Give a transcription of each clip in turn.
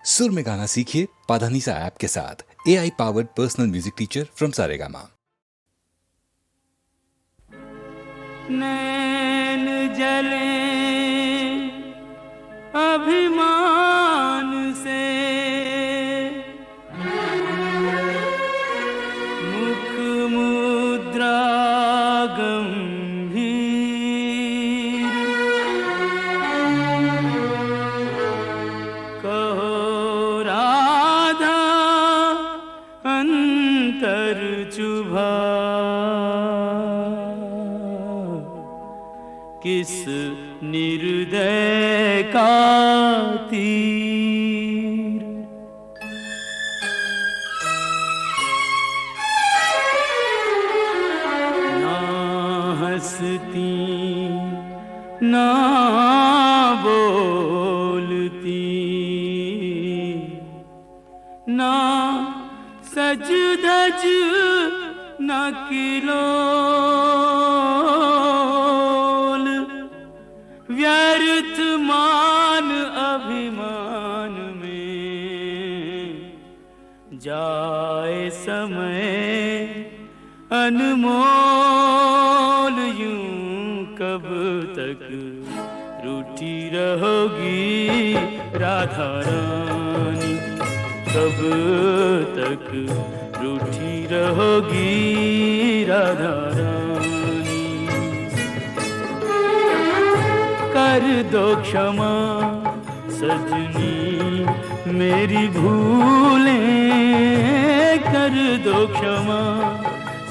सुर में गाना सीखिए पाधानीसा ऐप के साथ। AI powered personal music teacher from Saregama. नैन जले अभिमान से, मुख मुद्रा गंभीर, कहो राधा अंतर चुभा, किस निर्दय का तीर। ना हंसती ना बोलती, ना सज धज न किलोल, व्यर्थ मान अभिमान में जाए समय अनमोल। यूं कब तक रूठी रहोगी राधा रानी, कब तक रूठी रहोगी राधा रानी। कर दो क्षमा सजनी मेरी भूलें, कर दो क्षमा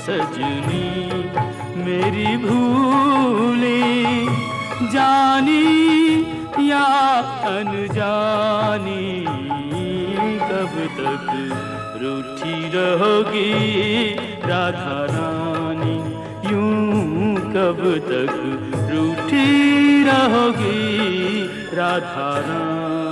सजनी मेरी भूलें, जानी या अनजानी। कब तक रूठी रहोगी राधा रानी, यूं कब तक रूठी रहोगी राधा रानी।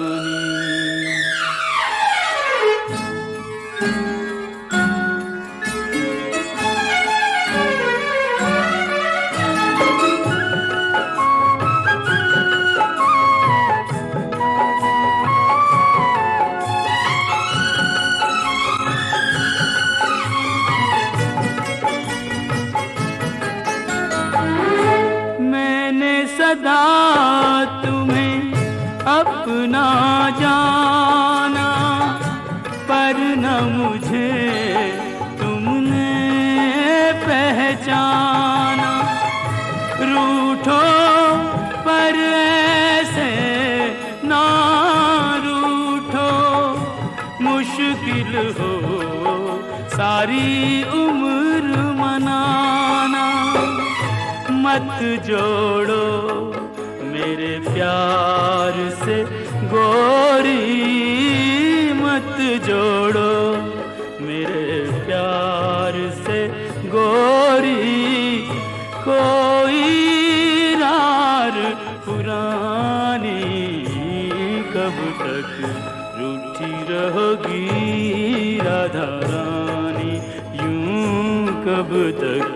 सदा तुम्हें अपना जाना, पर न मुझे तुमने पहचाना। रूठो पर ऐसे ना रूठो, मुश्किल हो सारी उम्र मनाना। मत जोड़ो मेरे प्यार से गोरी, मत जोड़ो मेरे प्यार से गोरी। कोई रार पुरानी, कब तक रूठी रहोगी राधा रानी, यूं कब तक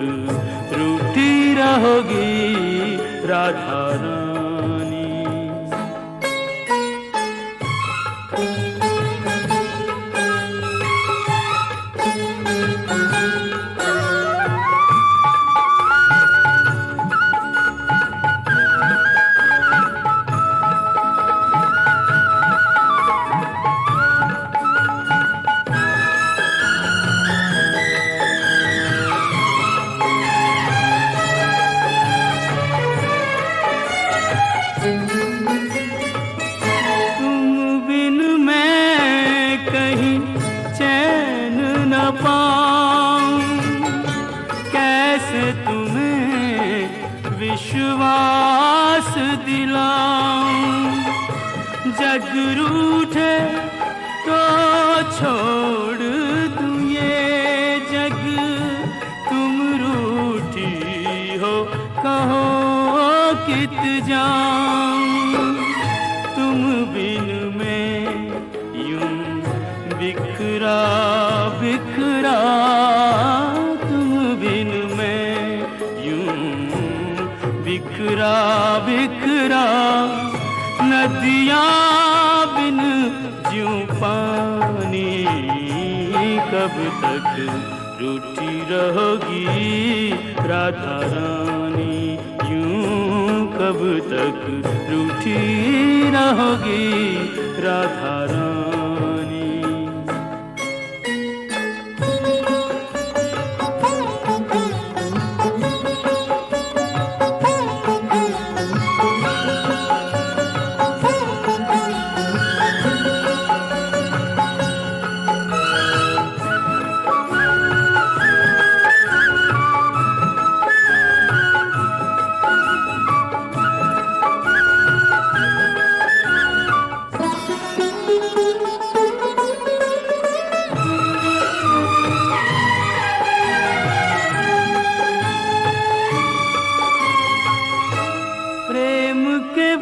रूठी रहोगी राधा रानी। विश्वास दिलाऊं, जग रूठे तो छोड़ दूं ये जग। तुम रूठी हो कहो कित जाऊं, तुम बिन मैं यूं बिखरा बिखरा। तुम बिन मैं यूं बिखरा बिखरा, नदियाँ बिन ज्यों यूं पानी, कब तक रूठी रहोगी राधा रानी, यूं कब तक रूठी रहोगी राधा रानी।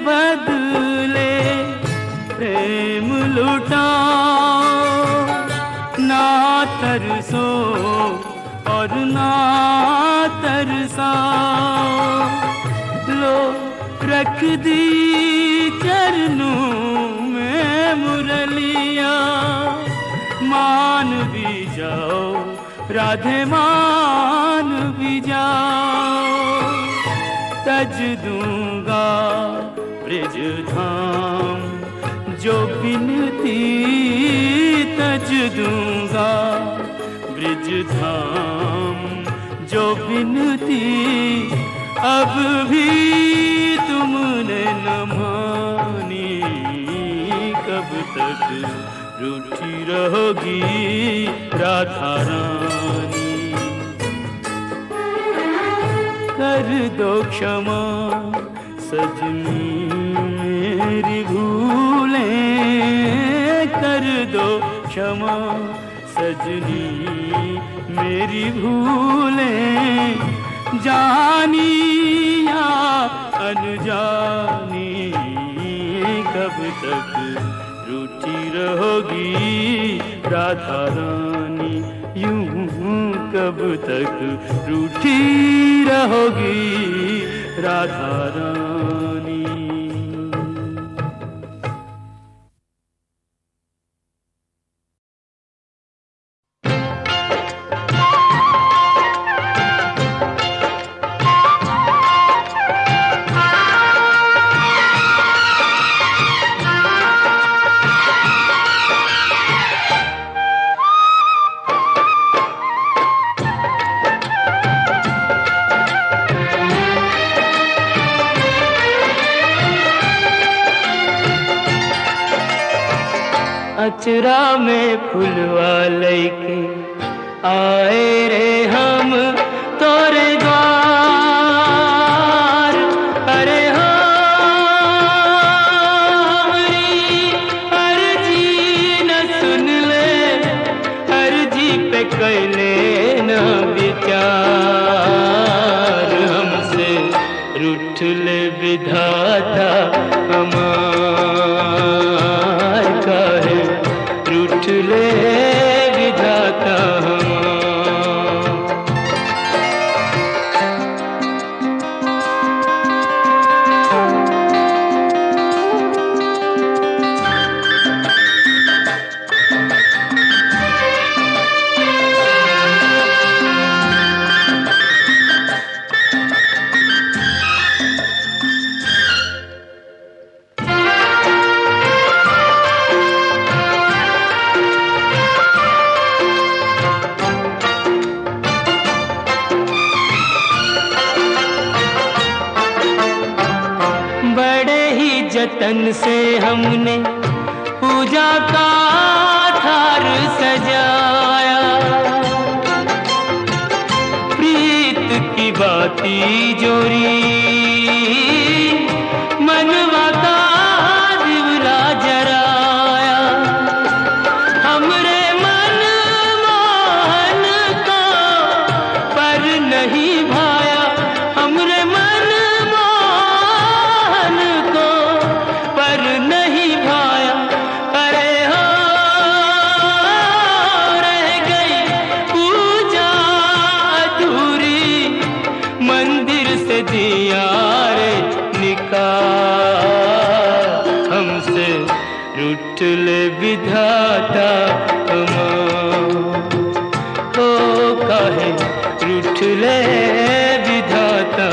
बदले प्रेम लुटाओ, ना तरसो और ना तरसाओ, लो रख दी चरणों में मुरलिया, मान भी जाओ राधे मान भी जाओ, तज दूंगा ब्रिज धाम जो बिनती, तज दूंगा ब्रिज धाम जो बिनती, अब भी तुमने न मानी, कब तक रूठी रहोगी राधा रानी। कर दो क्षमा सजनी मेरी भूलें, कर दो क्षमा सजनी मेरी भूलें, जानी या अनजानी, कब तक रूठी रहोगी राधा रानी, यूं कब तक रूठी रहोगी राधा रानी। अचरा में फुलवा लेके आए रे हम तोरे द्वार, अरे हमारी अर्जी न सुन ले, अर्जी पे कैले न विचार, हमसे रूठ ले विधाता हमार, काहे रूठ ले विधाता हमार। जतन से हमने पूजा का थार सजाया, प्रीत की बाती जोरी मनवा का दिवरा जराया, हमरे मन मोहन को पर नहीं भाया, हमरे मन मोहन को पर नहीं भाया, अरे हो रूठले विधाता ओ काहे रूठले विधाता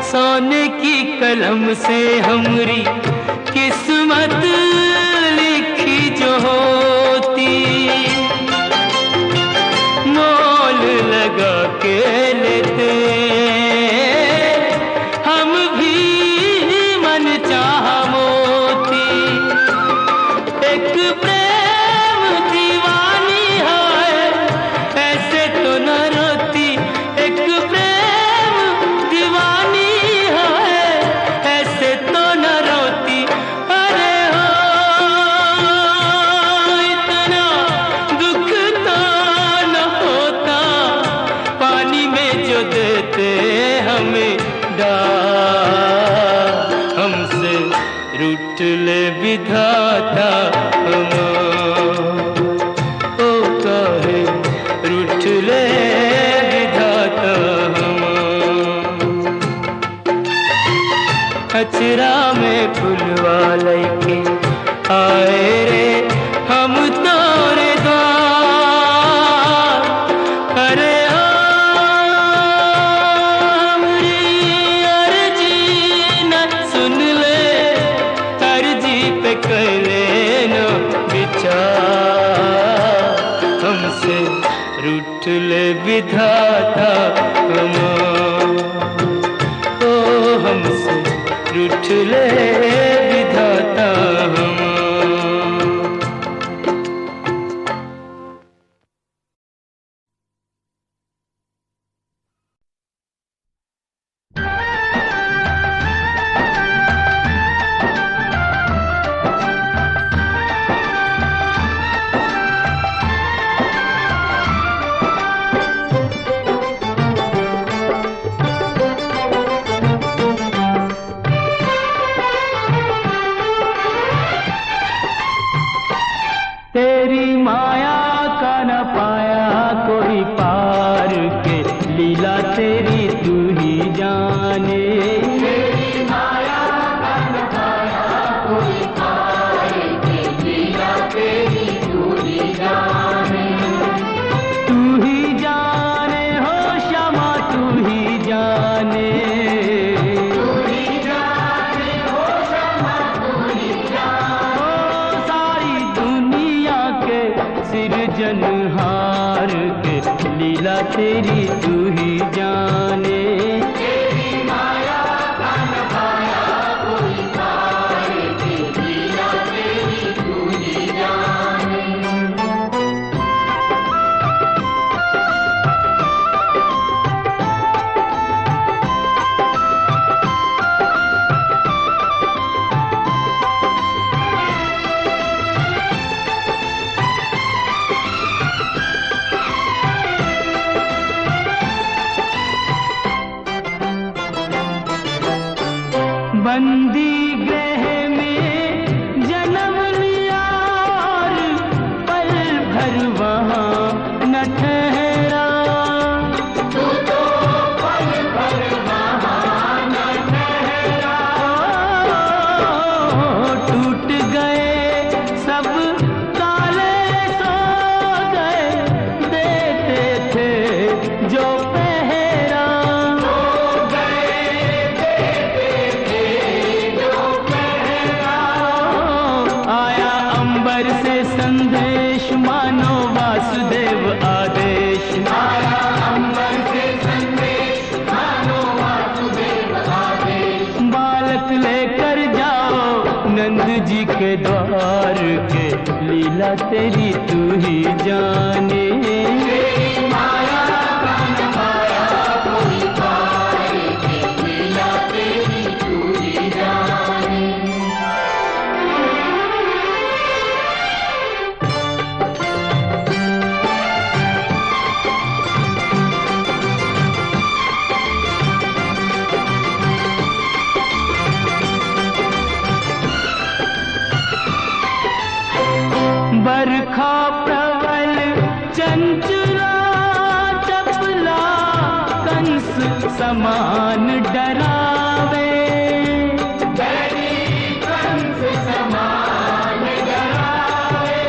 सोने की कलम से हमरी किस्मत लिखी जो होती, मोल लगा के लेते हम भी मन चाह मोती। एक प्रेम दीवानी है ऐसे तो न रोती, एक प्रेम दीवानी हमसे रूठले विधाता ओ काहे रूठले विधाता अचरा में फुलवा लैके आए रे हम तोरे द्वार। अरे लेनो विचार हमसे रूठले विधाता ओ हमसे रूठले विधाता तेरी माया का न पाया कोई पार के, लीला तेरी तू ही जाने। तेरी माया का न पाया कोई पार के, लीला तेरी तू ही जाने। तू ही जाने हो श्यामा तू ही जाने, तू ही जाने हो श्यामा तू ही जाने। सारी दुनिया के सिरजनहार के, लीला तेरी तू ही जाने। तेरी माया का न पाया कोई पार के, लीला तेरी तू ही जाने। लीला तेरी तू ही जाने। बरखा प्रबल चंचला चपला कंस समान डरावे। कंस समान डरावे।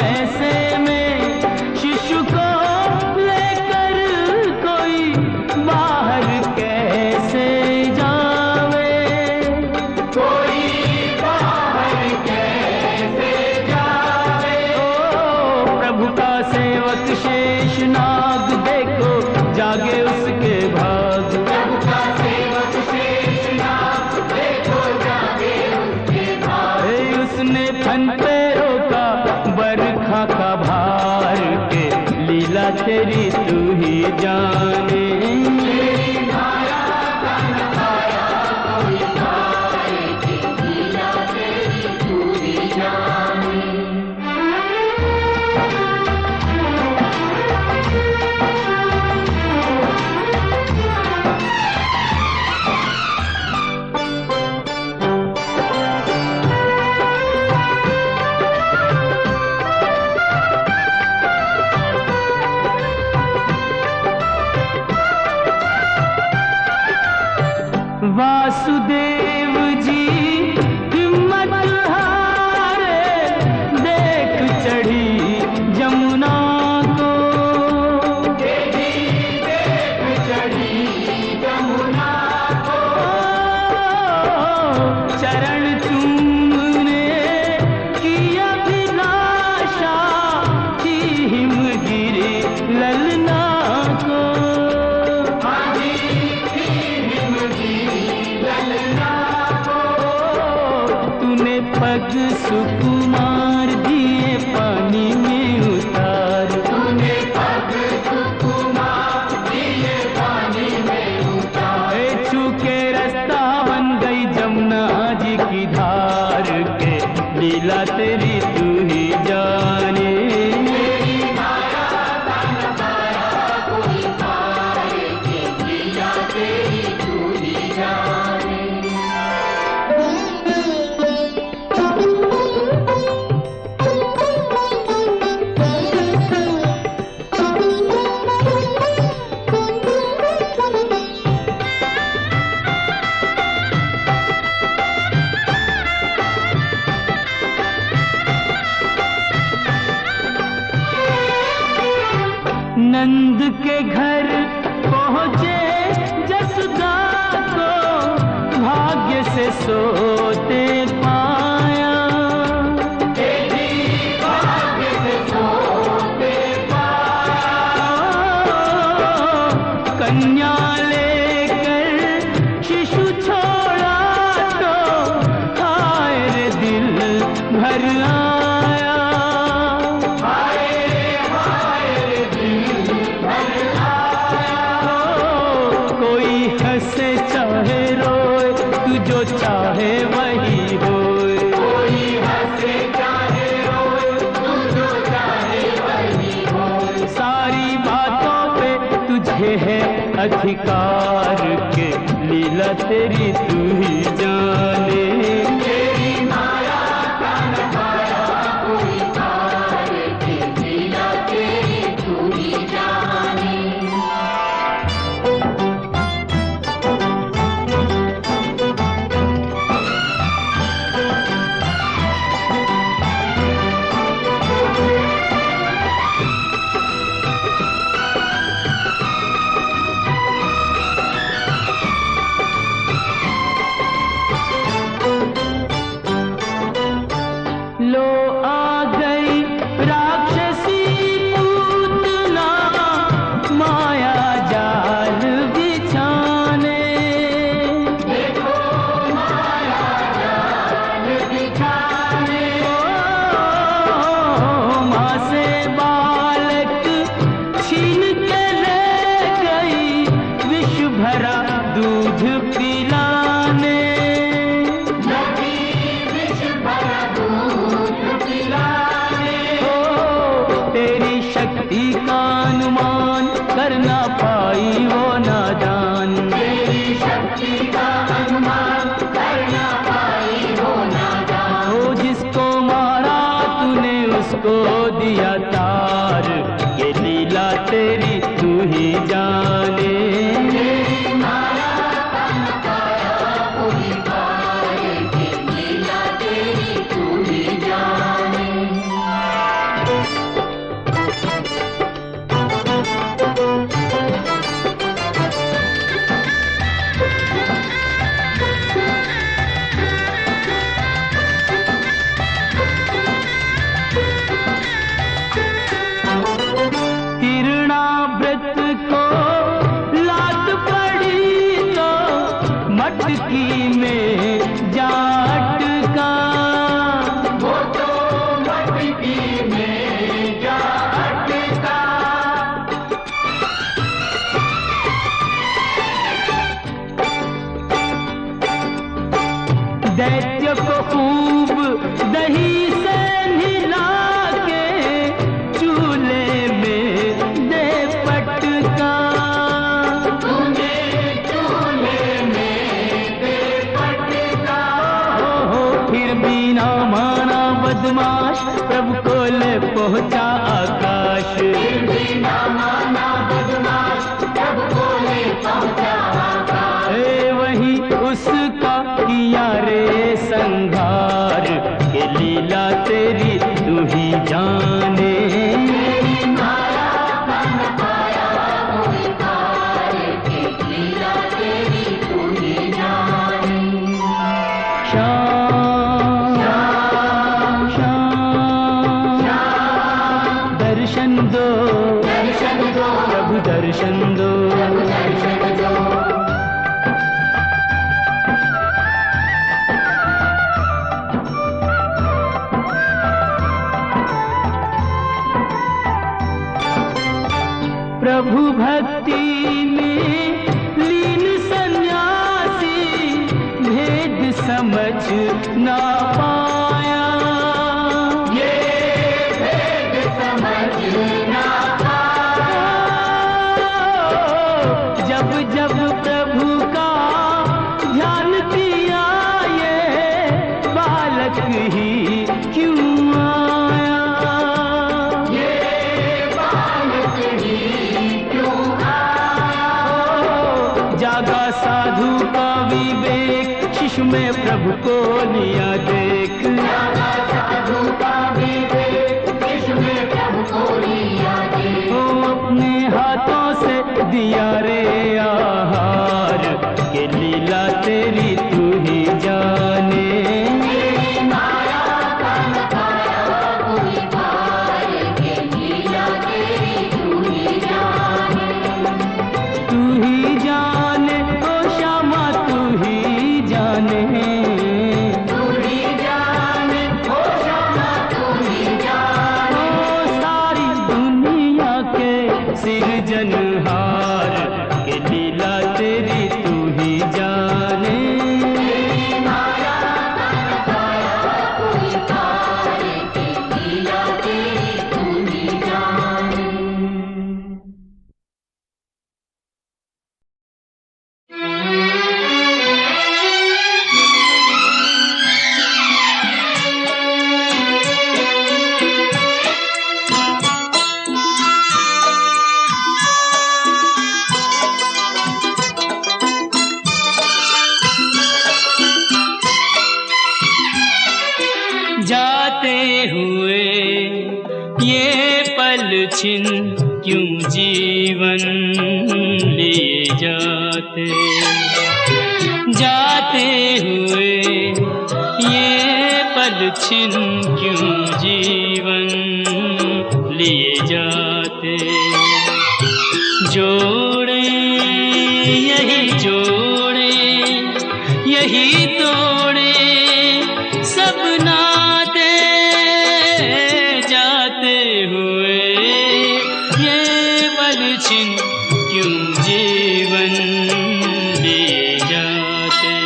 ऐसे में शिशु को लेकर कोई बाहर कैसे जावे। कोई सेवक शेषनाग देखो जागे उसके भाग। प्रभु का सेवक शेषनाग देखो जागे उसके भाग। उसने फन पे रोका बरखा का भार के लीला तेरी तू ही जाने। वासुदेव जी हिम्मत हारे देख चढ़ी जमुना को। देख चढ़ी जमुना को। चरण चूमने की अभिलाषा थी हिमगिरी ललना को। पग सुकुमार दिए पानी में उतार। तूने पग सुकुमार दिए पानी में उतार। छू के रास्ता बन गई जमुना जी की धार के लीला तेरी तू ही जाने। लीला तेरी तू ही जाने। नंद के घर पहुँचे जसोदा को भाग्य से सोते पाया। भाग्य से सोते पाया। कन्या लेकर शिशु छोड़ा तो हाय रे दिल भर आया। हंसे चाहे रोए तू जो चाहे वही होए। कोई हंसे चाहे रोए तू जो चाहे वही होए। सारी बातों पे तुझे है अधिकार के लीला तेरी तू ही जाने। तेरी माया का नखाया कोई पार के लीला तेरी तू ही जाने। कर ना पाई वो नादान। तेरी शक्ति का अनुमान कर ना पाई वो नादान। ओ जिसको मारा तूने उसको दिया तार, ये लीला तेरी तू ही जाने। मटकी में जाटका, वो तो मटकी में जाटका। दैत्य को खूब दही से हिला के चूल्हे में दे पटका। बदमाश प्रभु को ले पहुंचा आकाश। बिना माना बदमाश प्रभु को ले पहुंचा आकाश। वही उसका किया रे संहार, ये लीला तेरी तू ही जाने। तेरी माया बन पाया कोई पार, ये लीला तेरी तू ही जाने। दर्शन दो प्रभु दर्शन दो। प्रभु भक्ति में लीन सन्यासी भेद समझ ना पाया। जब जब प्रभु का ध्यान किया ये बालक ही क्यों आया। ये बालक ही क्यों आया। जागा साधु का विवेक, शिशु में प्रभु को लिया देख। जागा साधु का विवेक, शिशु में प्रभु को लिया देख। अपने हाथों से दिया रे आहार, ये लीला तेरी तू ही जाने। तेरी माया का न पाया कोई पार, ये लीला तेरी तू ही जाने। तू ही जाने ओ श्यामा तू ही जाने। तू ही जाने ओ श्यामा तू ही जाने। ओ सारी दुनिया के सिरजनहार, ये लीला तेरी तू ही जाने। तेरी माया का न पाया कोई पार, ये लीला तेरी तू ही जाने। जाते हुए ये पल छिन क्यों जीवन लिए जाते। जाते हुए ये पल छिन क्यों जीवन लिए जाते। जोड़े यही जोड़े यही तोड़े सब नाते। जाते हुए ये पल छिन क्यों जीवन लिए जाते।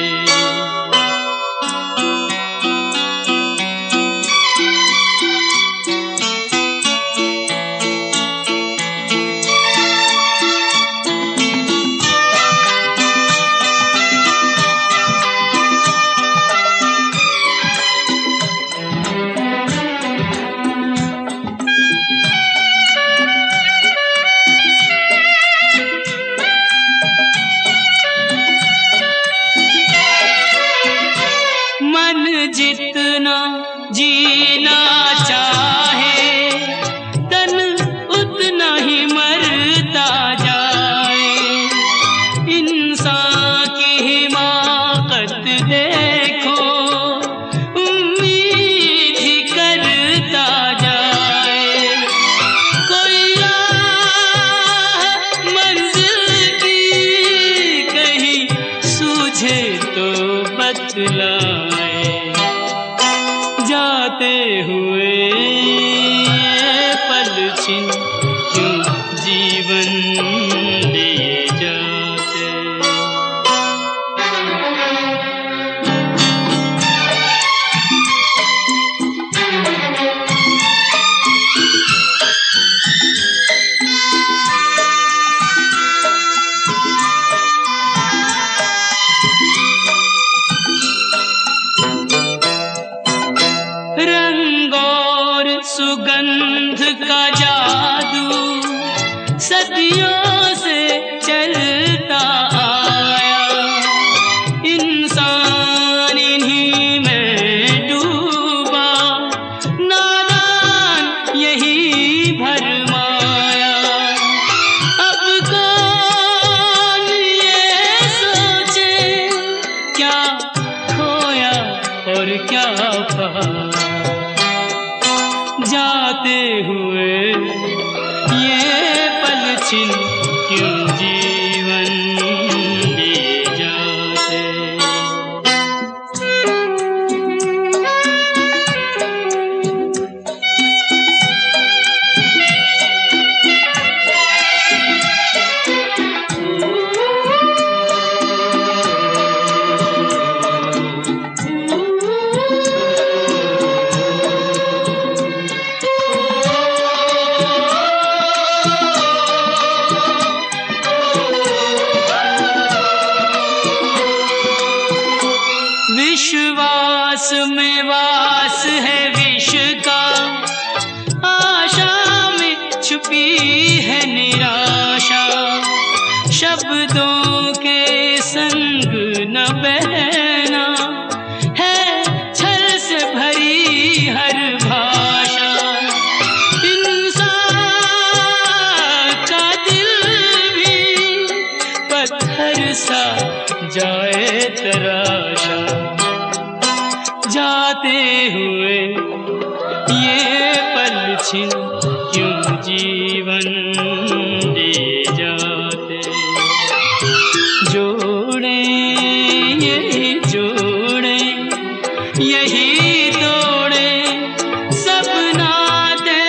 क्यों जीवन लिए जाते। रंग और सुगंध का जादू सदियों से चलता आया, इंसान इन्हीं में डूबा, नादान यही भरमाया। अब कौन ये सोचे क्या खोया और क्या पाया, जाते हुए ये पल छिन क्यों जीवन लिए जाते। विश्वास में वास है विष का, आशा में छुपी है निराशा, शब्दों के संग न बहना है छल से भरी हर भाषा। इंसान का दिल भी पत्थर सा जाए तराशा, जाते हुए ये पल छिन क्यों जीवन लिए जाते। जोड़े यही जोड़े यही तोड़े सब नाते,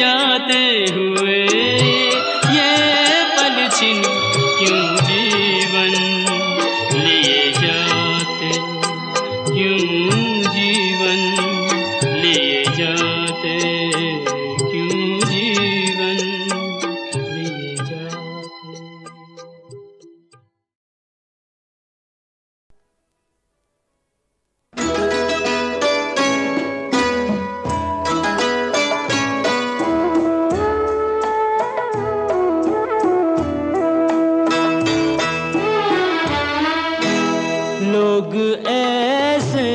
जाते हुए ये पल छिन क्यों जीवन लिए जाते, क्यों जीवन लिए जाते, क्यों जीवन लिए जाते। लोग ऐसे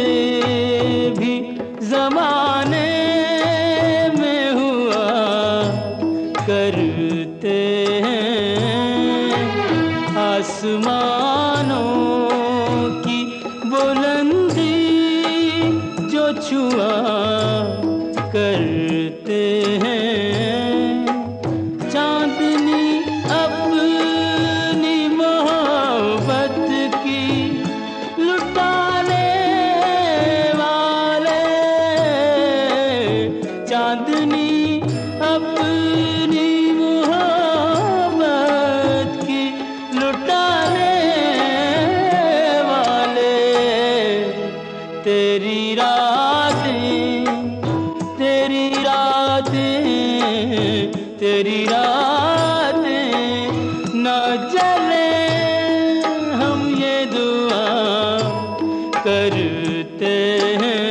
भी जमाने में हुआ करते हैं, आसमानों की बुलंदी जो छुआ करते हैं, चांदनी अपनी मोहब्बत की लुटाने वाले, चांदनी अपनी मोहब्बत की लुटाने वाले। तेरी रातें तेरी रातें तेरी रातें न जले, हम ये दुआ करते हैं।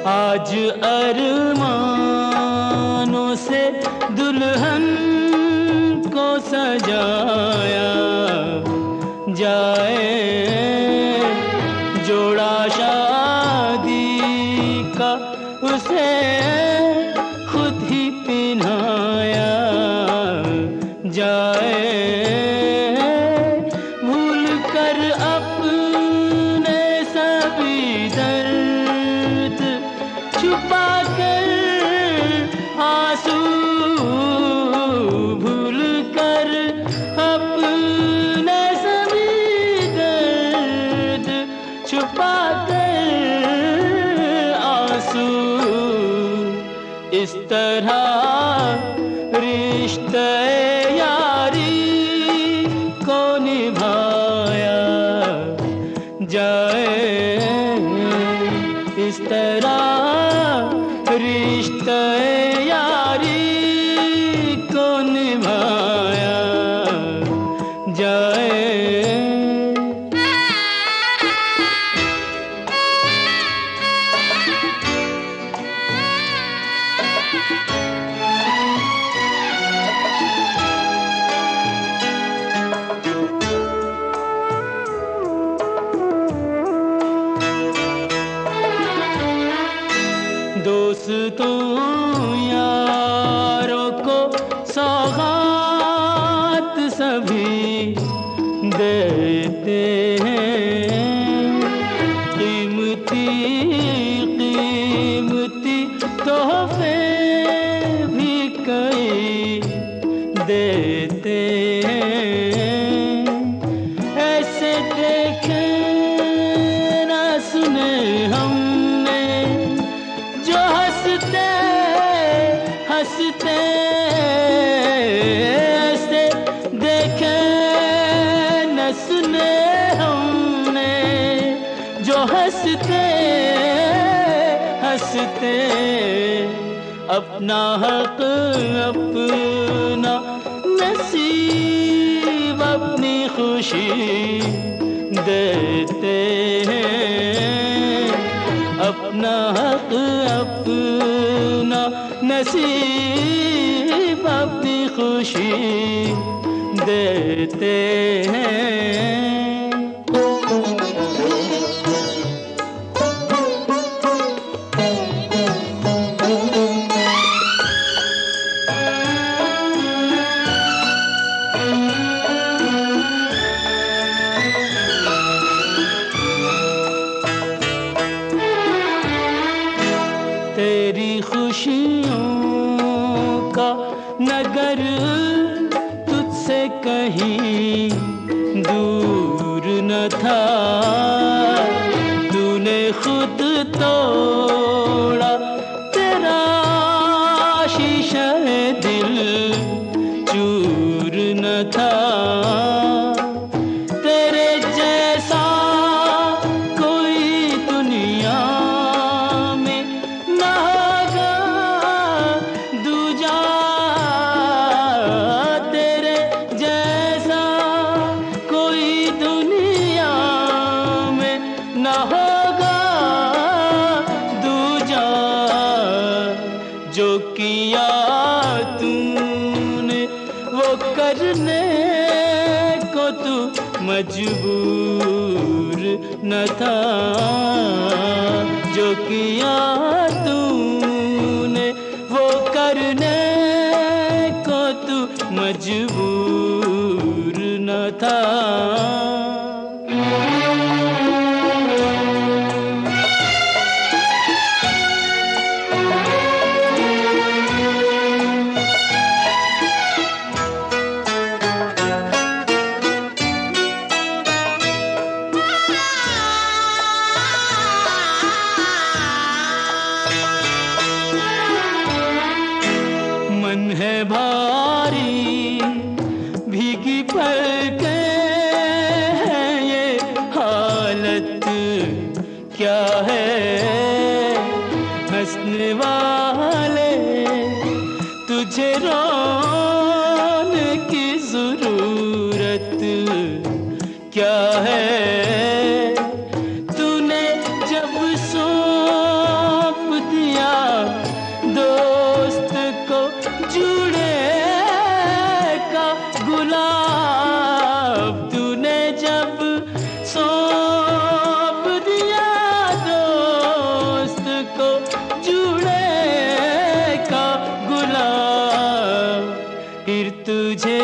आज अरमानों से दुल्हन को सजाया जाए, जोड़ा शादी का उसे खुद ही पिन्हाया जाए, भूल कर अपने सभी दर्द छुपा कर आंसू, भूल कर अपने सभी दर्द छुपा कर आंसू, इस तरह रिश्ते यारी को निभाया जाए, इस तरह रिश्ते यारी को निभाया जाए। दोस्तों यारों को सौगात सभी देते हैं, कीमती कीमती तोहफे भी कई देते हैं, ऐसे देखे ना सुने हमने जो हंसते हंसते, ऐसे देखे न सुने हमने जो हंसते हंसते, अपना हक अपना नसीब अपनी खुशी देते हैं, अपना हक अपना नसीब अपनी खुशी देते हैं। तेरी खुशियों का नगर तुझसे कहीं दूर न था, तूने खुद तोड़ा तेरा शीशा दिल चूर न था, तेरे जैसा कोई दुनिया न होगा दूजा, जो किया तूने वो करने को तू मजबूर न था, जो किया तूने वो करने को तू मजबूर न था। मन है भारी भीगी पलकें हैं, ये हालत क्या है, हंसने वाले तुझे रोने की जरूरत क्या है, तूने जब सौंप दिया दोस्त को जुड़े का गुलाब, तूने जब सौंप दिया दोस्त को जुड़े का गुलाब, फिर तुझे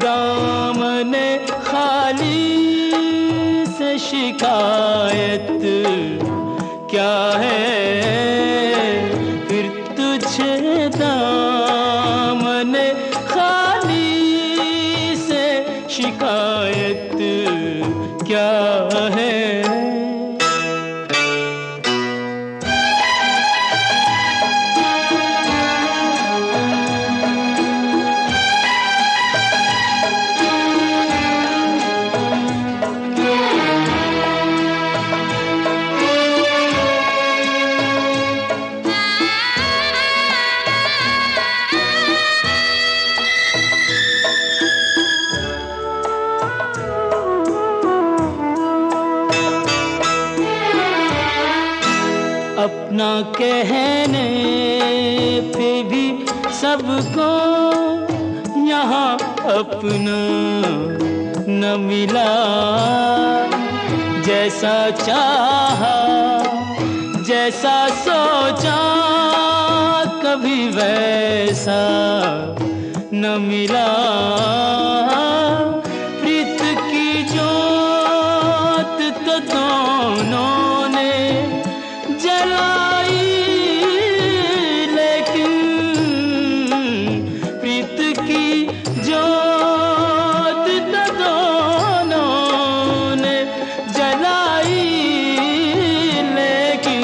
दामने खाली से शिकायत क्या है, फिर तुझे दामने खाली से शिकायत क्या है। अपना कहने पे भी सबको यहाँ अपना न मिला, जैसा चाहा जैसा सोचा कभी वैसा न मिला। प्रीत की जोत तो दोनों ने जलाई, लेकिन प्रीत की जोत तो दोनों ने जलाई, लेकिन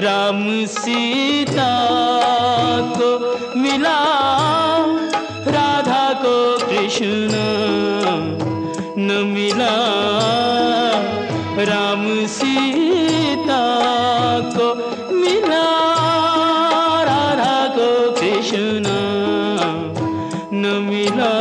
राम सीता को मिला, राधा को कृष्ण न मिला। राम सीता को मिला, राधा को कृष्ण न मिला।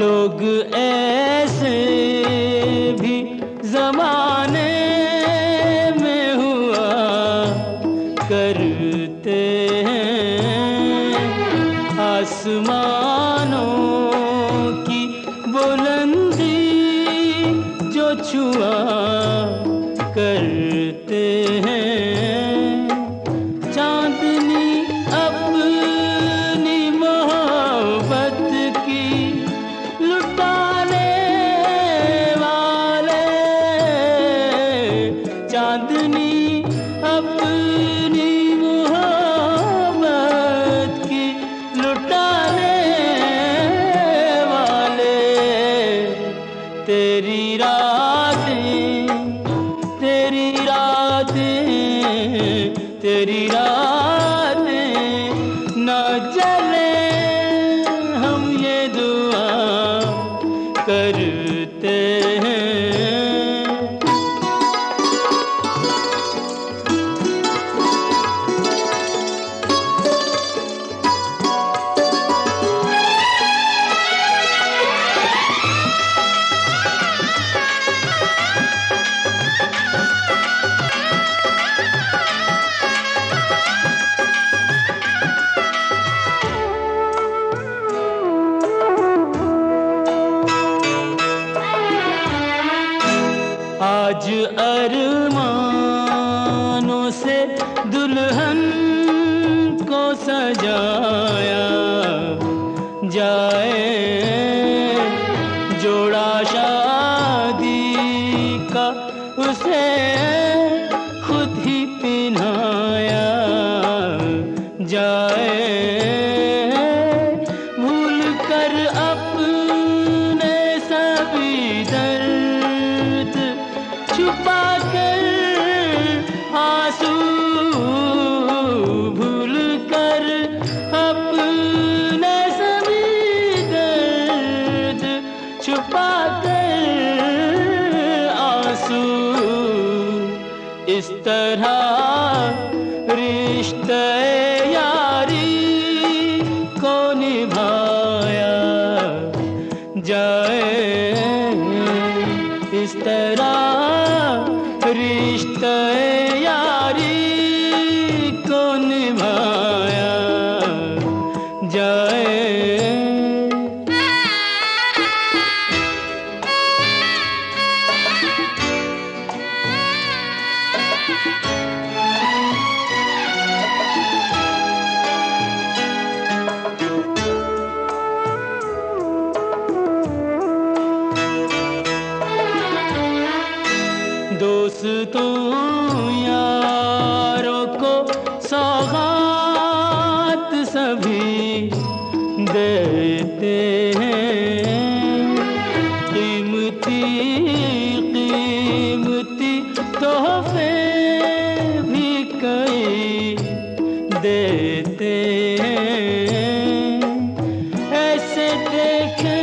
लोग ऐसे भी जमाने में हुआ करते हैं, आसमानों की बुलंदी जो छुआ करते हैं। चांदनी अपनी मोहब्बत की लुटाने वाले, चांदनी अपनी मोहब्बत की लुटाने वाले। तेरी रातें तेरी रातें तेरी रातें न जले, हम ये दुआ करते हैं। आज अरमानों से दुल्हन को सजाया जाए, जोड़ा शादी का उसे खुद ही पहनाया जाए। भूल कर अपने सभी दर्द छुपा कर आंसू, भूल कर अपने सभी दर्द छुपा कर आंसू। इस तरह रिश्ते यारी देते हैं कीमती कीमती तोहफे भी कई देते हैं। ऐसे देखे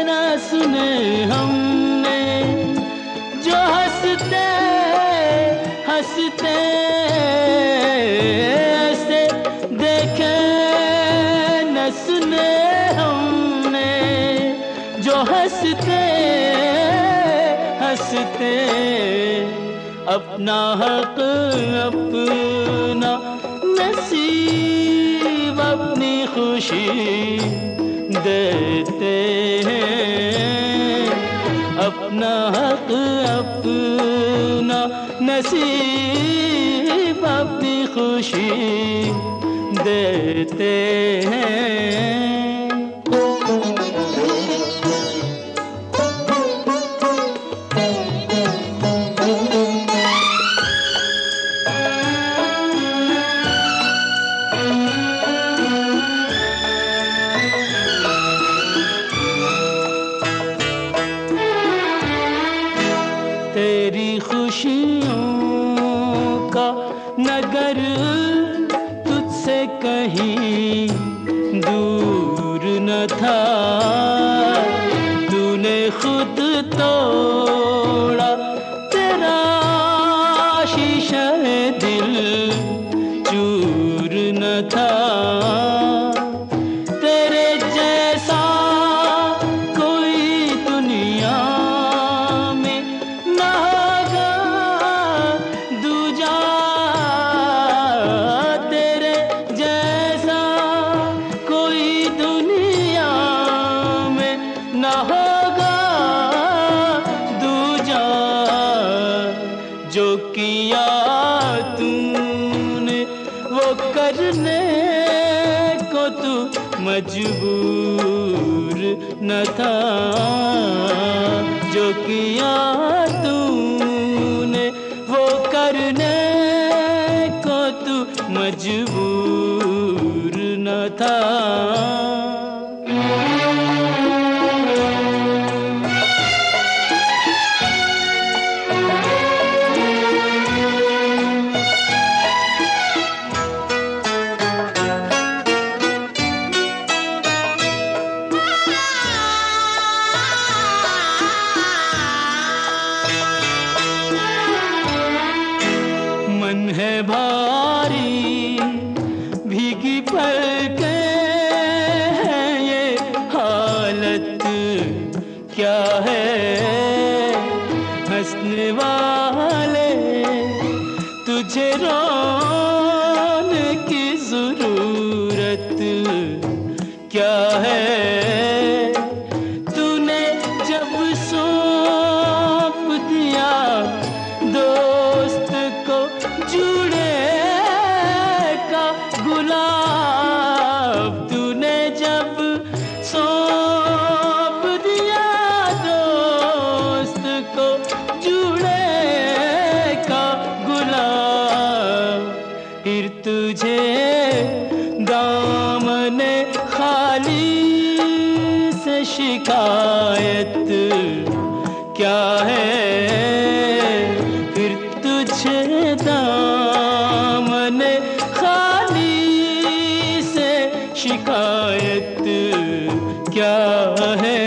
ना सुने हमने जो हंसते हंसते, ऐसे देखे न सुने हमने जो हंसते हंसते अपना हक अपना नसीब अपनी खुशी देते हैं। अपना हक अपना नसीब अपनी खुशी देते हैं। तेरी खुशियों का नगर तुझसे कहीं दूर न था। तूने खुद तोड़ा तेरा शीशा दिल चूर न था। तेरे जैसा कोई दुनिया में ना होगा दूजा। तेरे जैसा कोई दुनिया में ना होगा दूजा। जो किया तूने वो करने को तू मजबूर न था। जो किया तूने वो करने को तू मजबूर न था। मन है भारी भीगी पलकें हैं, ये हालत क्या है। हंसने वाले तुझे रोने की जरूरत क्या है। तूने जब सौंप दिया दोस्त को जुड़े का गुलाब। तूने जब सौंप दिया दोस्त को जुड़े का गुलाब। फिर तुझे दामने खाली से शिकायत क्या है। फिर तुझे दामने खाली से शिकायत क्या है।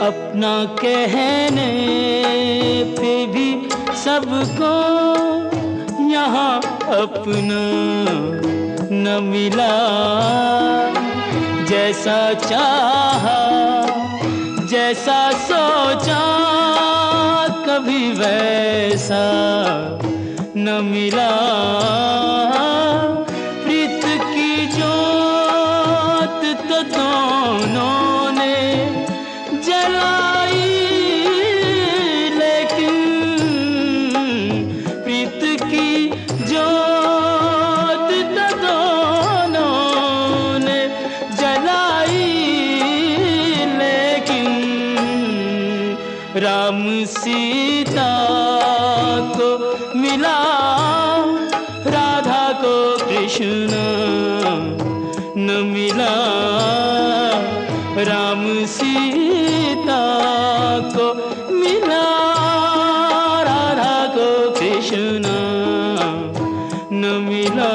अपना कहने पे भी सबको यहाँ अपना न मिला। जैसा चाहा जैसा सोचा कभी वैसा न मिला। प्रीत राम सीता को मिला, राधा को कृष्ण न मिला। राम सीता को मिला, राधा को कृष्ण न मिला।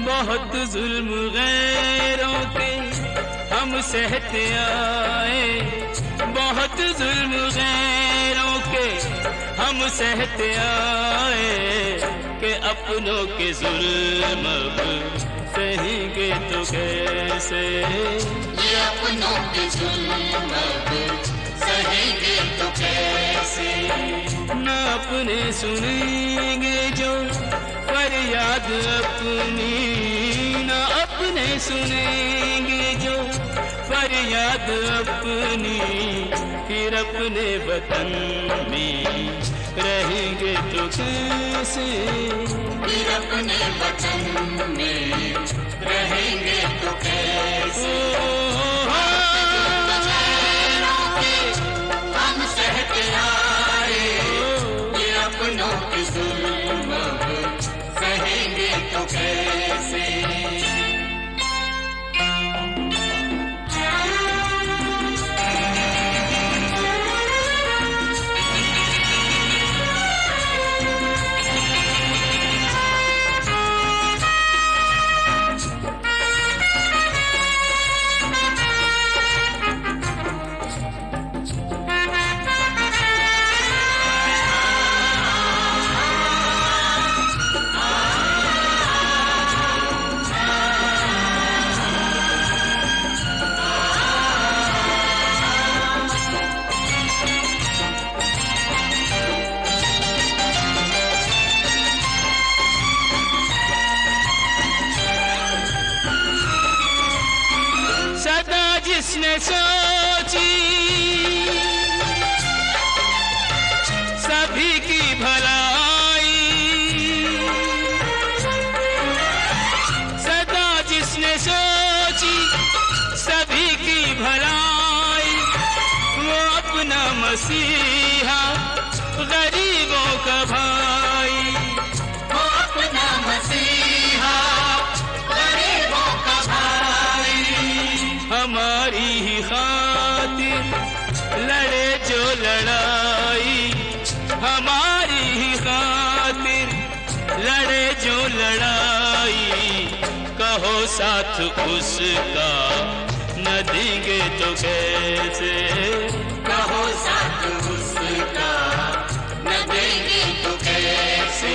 बहुत जुल्म गैरों के हम सहते आए, बहुत जुल्म गैरों के हम सहते आए, कि अपनों के जुल्म अब सहेंगे तो कैसे। ये अपनों के जुल्म अब सहेंगे तो कैसे। न अपने सुनेंगे जो फरियाद अपनी, न अपने सुनेंगे जो फरियाद अपनी, फिर अपने वतन में रहेंगे तो कैसे। फिर अपने वतन में रहेंगे तो कैसे। हम सहते आए, ये अपनों के जुल्म सहेंगे तो कैसे। जिसने सोची सभी की भलाई, सदा जिसने सोची सभी की भलाई, वो अपना मसीहा गरीबों का भाई। वो अपना मसीहा गरीबों का भाई। हमारी ही खातिर लड़े जो लड़ाई, हमारी ही खातिर लड़े जो लड़ाई, कहो साथ उसका न देंगे तो कैसे। कहो साथ उसका न देंगे तो कैसे।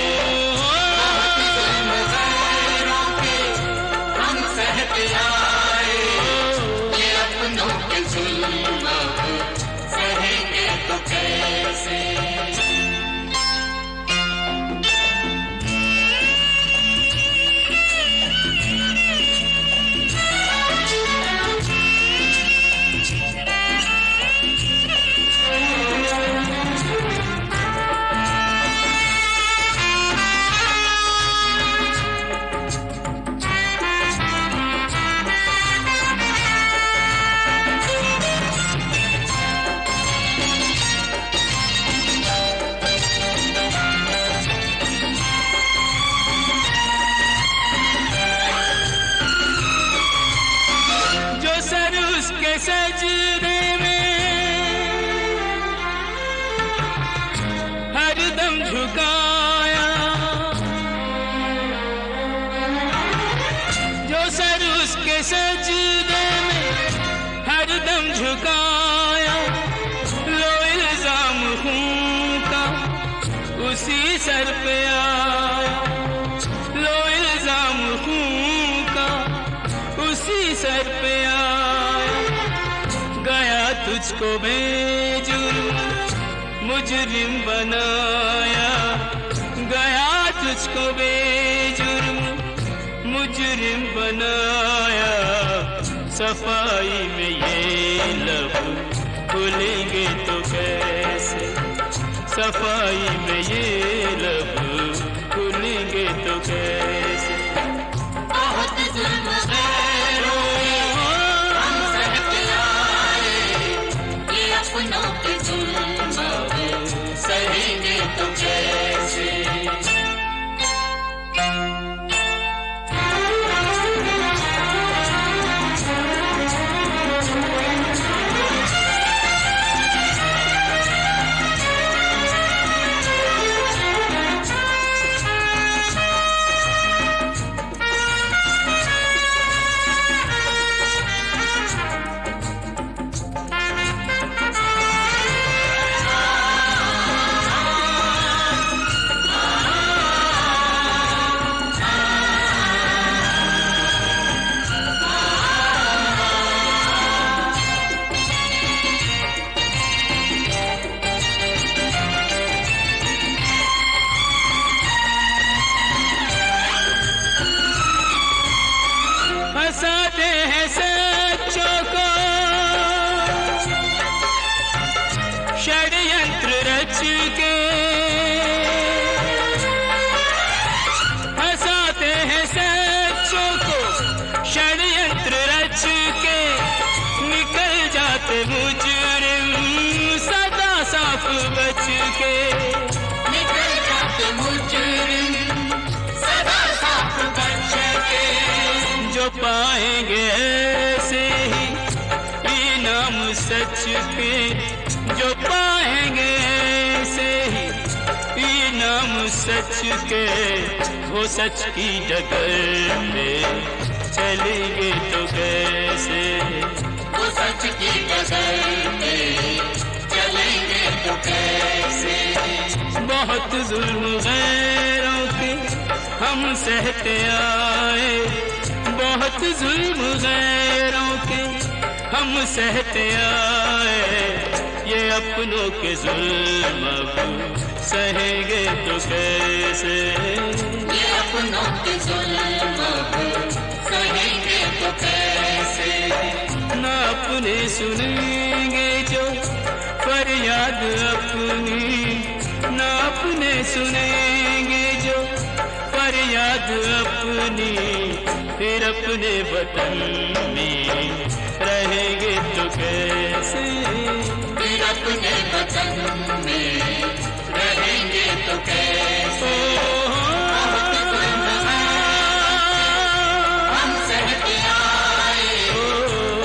हम सहते आए, ये अपनों के जुल्म सहेंगे तो कैसे। सजदे में हरदम झुकाया, जो सर उसके सजदे में हरदम झुकाया, लो इल्जाम सर पे आया, लो इल्जाम खून का उसी सर पे आया। गया तुझको बेजुर्म मुजरिम बनाया, गया तुझको बेजुर्म मुजरिम बनाया। सफाई में ये लब खुलेंगे तो कैसे, सफाई में ये लब खुलेंगे तो कैसे। बहुत जुल्म गैरों के हम सहते आए, ये अपनों के जुल्म सहेंगे तो कैसे। हंसाते हैं सच्चों को षड्यंत्र रच के, हंसाते हैं सच्चों को षड्यंत्र रच के। निकल जाते मुजरिम सदा साफ बच के, निकल जाते मुजरिम सदा साफ बच के। जो पाएंगे ऐसे ही इनाम सच के, जो पाएंगे ऐसे ही इनाम सच के। वो सच की डगर में चलेंगे तो कैसे, वो सच की डगर में चलेंगे तो कैसे। बहुत जुल्म गैरों के हम सहते आए, बहुत जुल्म गैरों के हम सहते आए। ये अपनों के जुल्म अब सहेंगे तो कैसे, ये अपनों के जुल्म सहेंगे तो कैसे। ना अपने सुनेंगे जो फरियाद अपनी, ना अपने सुनेंगे जो फरियाद अपनी। फिर अपने वतन में रहेंगे तो कैसे, फिर अपने वतन में रहेंगे तो कैसे। बहुत जुल्म हम सहते आए,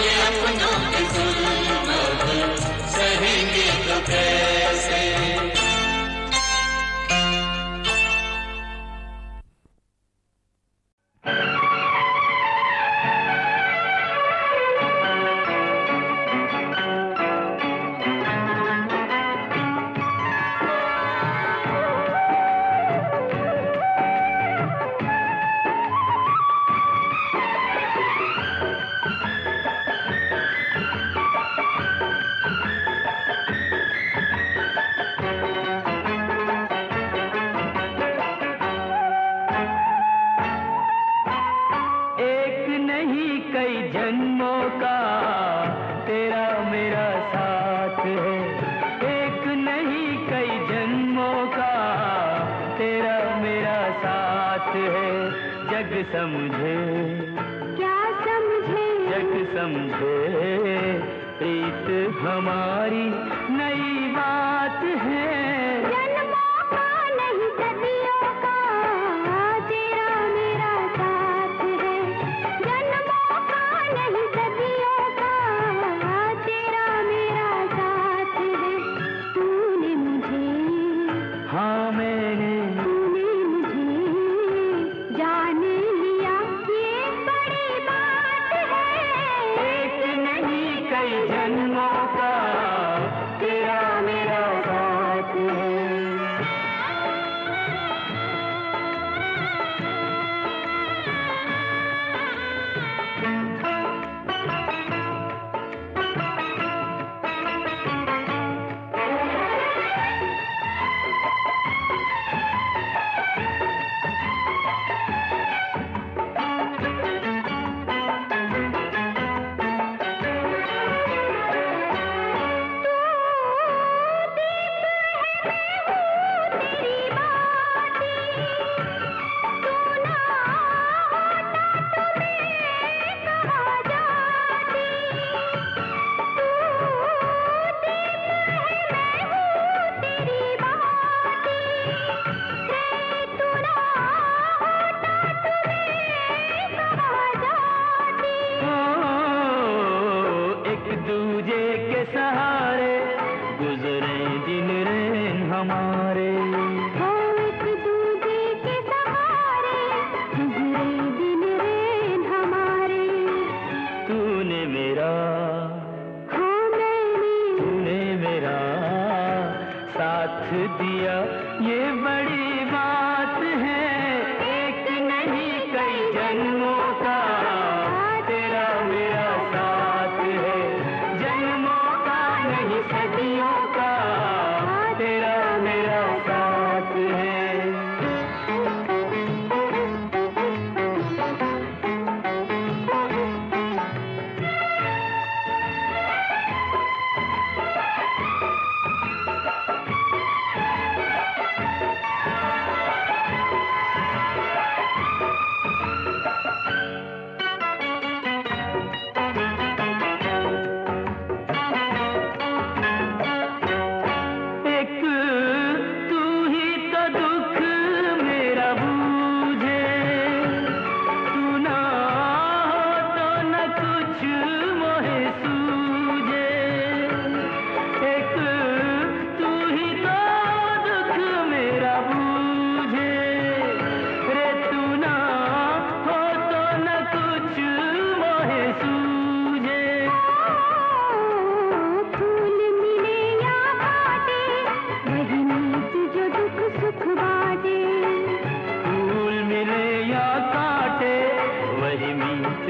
ये अपनों के जुल्म सहेंगे तो कैसे। जग समझे क्या समझे जग समझे प्रीत हमारी नई बात है। जन्मों का नहीं सदियों का तेरा मेरा साथ है। जन्मों का नहीं सदियों का तेरा मेरा साथ है। तूने मुझे हाँ मैंने तूने मुझे जान लिया ये बड़ी बात है। एक नहीं कई जन्मों का तेरा मेरा साथ है।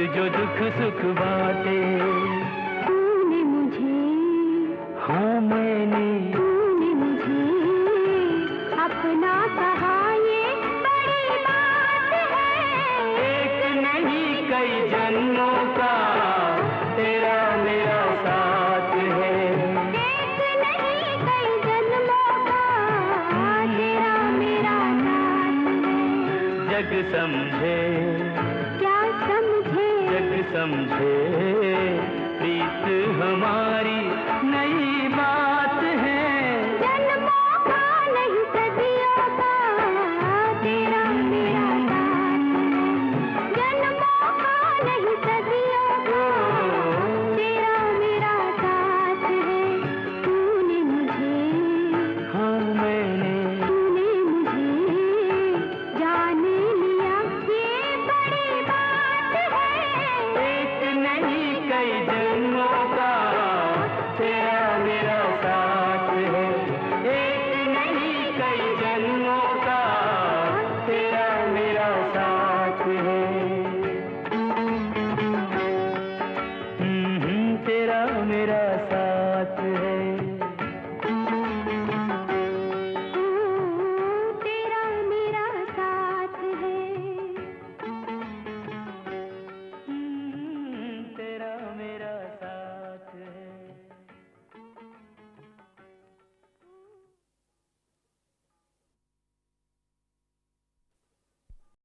जो दुख सुख बाटे। तूने मुझे, हाँ मैंने, तूने मुझे अपना कहा, ये बड़ी बात है। एक नहीं कई जन्मों का तेरा मेरा साथ है। एक नहीं कई जन्मों का तेरा मेरा साथ है। जग समझे, क्या समझे, जग समझे प्रीत हमारी नई बात